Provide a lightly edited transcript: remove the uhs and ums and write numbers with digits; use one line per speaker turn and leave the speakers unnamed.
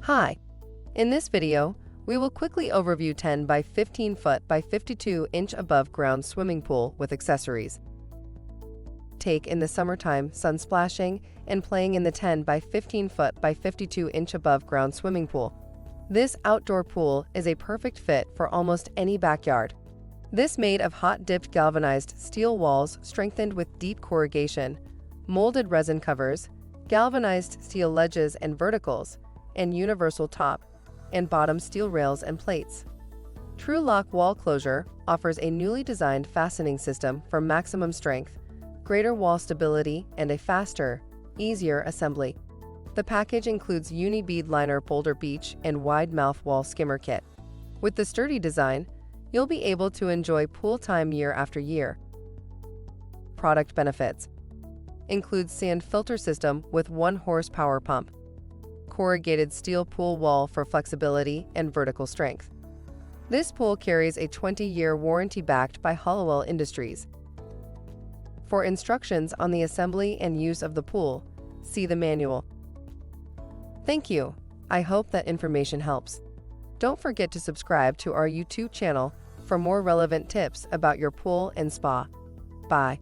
Hi, in this video, we will quickly overview 10 by 15 foot by 52 inch above ground swimming pool with accessories. Take in the summertime, sun splashing and playing in the 10 by 15 foot by 52 inch above ground swimming pool. This outdoor pool is a perfect fit for almost any backyard. This made of hot-dipped galvanized steel walls strengthened with deep corrugation, molded resin covers, galvanized steel ledges and verticals, and universal top and bottom steel rails and plates. Tru-Lock wall closure offers a newly designed fastening system for maximum strength, greater wall stability, and a faster, easier assembly. The package includes Uni-Bead liner Boulder Beach and wide mouth wall Skimmer Kit. With the sturdy design, you'll be able to enjoy pool time year after year. Product benefits includes sand filter system with 1 horsepower pump, corrugated steel pool wall for flexibility and vertical strength. This pool carries a 20-year warranty backed by Hollowell Industries. For instructions on the assembly and use of the pool, see the manual. Thank you. I hope that information helps. Don't forget to subscribe to our YouTube channel for more relevant tips about your pool and spa. Bye.